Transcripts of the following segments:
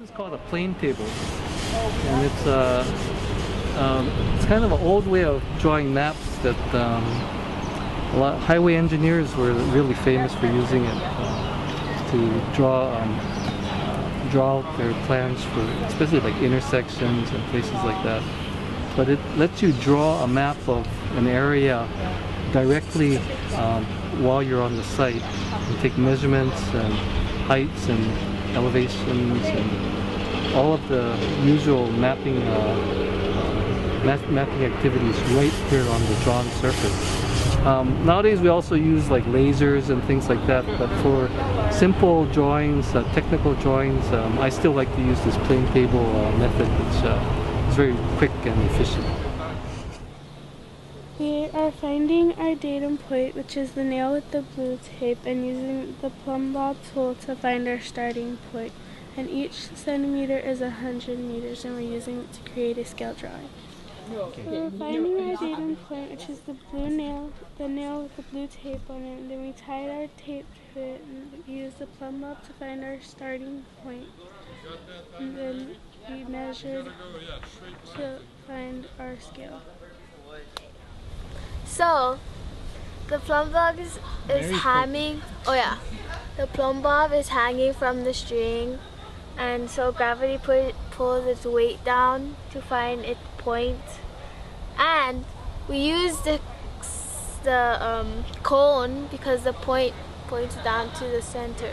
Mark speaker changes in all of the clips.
Speaker 1: This is called a plane table, and it's kind of an old way of drawing maps that a lot highway engineers were really famous for using it to draw out their plans for especially like intersections and places like that. But it lets you draw a map of an area directly while you're on the site. You take measurements and heights and elevations and all of the usual mapping activities right here on the drawn surface. Nowadays we also use like lasers and things like that, but for simple drawings, technical drawings, I still like to use this plane table method, which is very quick and efficient.
Speaker 2: We are finding our datum point, which is the nail with the blue tape, and using the plumb bob tool to find our starting point. And each centimeter is 100 meters, and we're using it to create a scale drawing. We're finding our datum point, which is the nail with the blue tape on it, and then we tied our tape to it and used the plumb bob to find our starting point. And then we measured to find our scale.
Speaker 3: So, the plumb bob is hanging. Oh yeah, the plumb bob is hanging from the string, and so gravity pulls its weight down to find its point. And we use the cone because the point points down to the center.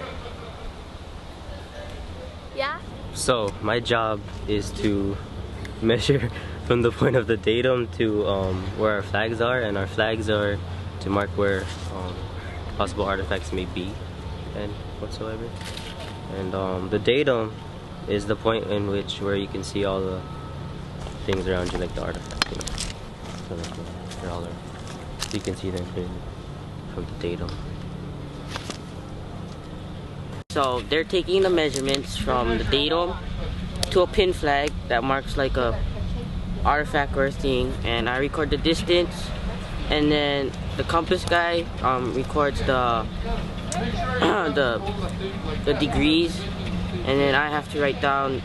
Speaker 3: Yeah.
Speaker 4: So my job is to measure from the point of the datum to where our flags are, and our flags are to mark where possible artifacts may be and whatsoever. And the datum is the point in where you can see all the things around you, like the artifacts. You know? So like, they're all there. So you can see them clearly from the datum. So they're taking the measurements from the datum to a pin flag that marks like a artifact or a thing, and I record the distance, and then the compass guy records the degrees, and then I have to write down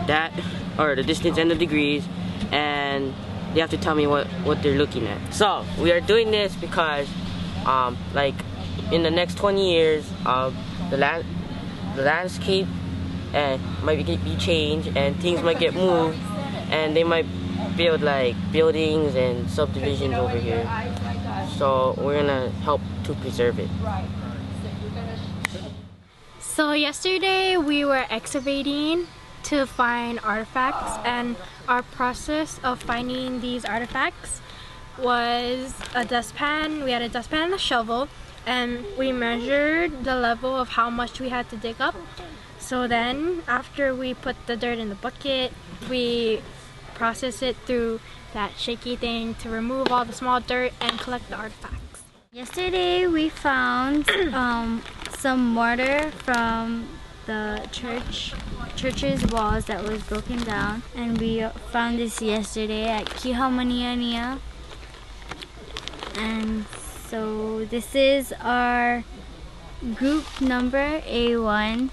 Speaker 4: that, or the distance and the degrees, and they have to tell me what they're looking at. So we are doing this because like in the next 20 years the landscape might be changed, and things might get moved, and they might build like buildings and subdivisions over here. So we're gonna help to preserve it.
Speaker 5: So yesterday we were excavating to find artifacts, and our process of finding these artifacts was a dustpan. We had a dustpan and a shovel, and we measured the level of how much we had to dig up. So then after we put the dirt in the bucket, we process it through that shaky thing to remove all the small dirt and collect the artifacts.
Speaker 6: Yesterday we found some mortar from the church's walls that was broken down, and we found this yesterday at Huaka'i. And so this is our group number A1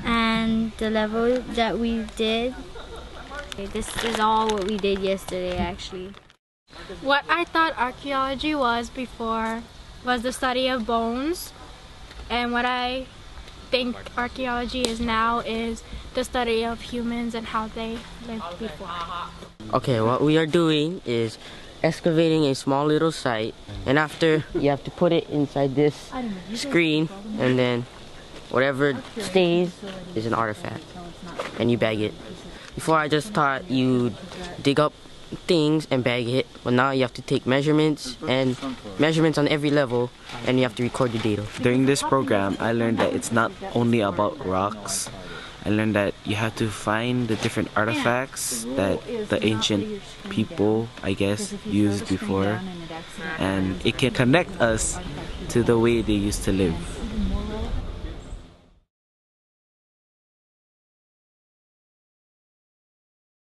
Speaker 6: and the level that we did. This is all what we did yesterday actually.
Speaker 5: What I thought archaeology was before was the study of bones, and what I think archaeology is now is the study of humans and how they lived before.
Speaker 4: Okay, what we are doing is excavating a small little site, and after you have to put it inside this screen, and then whatever stays is an artifact, and you bag it. Before I just thought you dig up things and bag it, but now you have to take measurements, and measurements on every level, and you have to record the data.
Speaker 7: During this program, I learned that it's not only about rocks. I learned that you have to find the different artifacts that the ancient people, I guess, used before, and it can connect us to the way they used to live.